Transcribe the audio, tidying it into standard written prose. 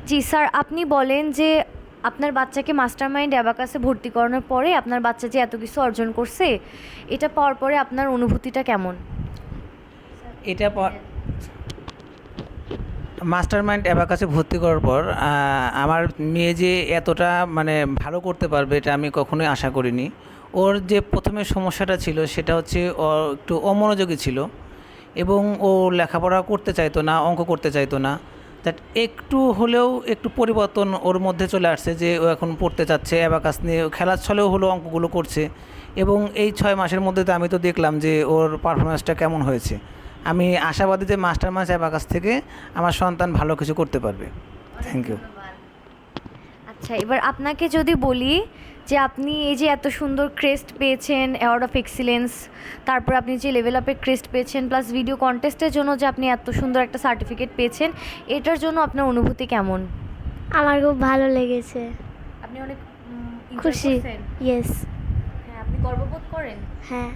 জি sir, আপনি বলেন যে আপনার বাচ্চাকে মাস্টারমাইন্ড অ্যাবাকাসে ভর্তি করানোর পরে আপনার বাচ্চা যে এত কিছু অর্জন করছে, এটা পাওয়ার পরে আপনার অনুভূতিটা কেমন? এটা মাস্টার মাইন্ড অ্যাবাকাসে ভর্তি করার পর আমার মেয়ে যে এতটা মানে ভালো করতে পারবে এটা আমি কখনোই আশা করিনি। ওর যে প্রথমে সমস্যাটা ছিল সেটা হচ্ছে ও একটু অমনোযোগী ছিল এবং ও লেখাপড়া করতে চাইতো না, অঙ্ক করতে চাইতো না। দ্যাট একটু হলেও একটু পরিবর্তন ওর মধ্যে চলে আসছে যে ও এখন পড়তে চাচ্ছে, অ্যাবাকাস নিয়ে খেলার ছলেও হলো অঙ্কগুলো করছে। এবং এই 6 মাসের মধ্যে তো আমি তো দেখলাম যে ওর পারফরমেন্সটা কেমন হয়েছে। আমি আশাবাদী যে মাস্টার মাইন্ড অ্যাবাকাস থেকে আমার সন্তান ভালো কিছু করতে পারবে। Thank you. আচ্ছা, এবার আপনাকে যদি বলি যে আপনি এই যে এত সুন্দর ক্রেস্ট পেয়েছেন, অ্যাওয়ার্ড অফ এক্সিলেন্স, তারপর আপনি যে লেভেল আপের ক্রেস্ট পেয়েছেন, প্লাস ভিডিও কন্টেস্টের জন্য যে আপনি এত সুন্দর একটা সার্টিফিকেট পেয়েছেন, এটার জন্য আপনার অনুভূতি কেমন? আমার খুব ভালো লেগেছে। আপনি অনেক খুশি। ইয়েস। হ্যাঁ, আপনি গর্ববোধ করেন? হ্যাঁ।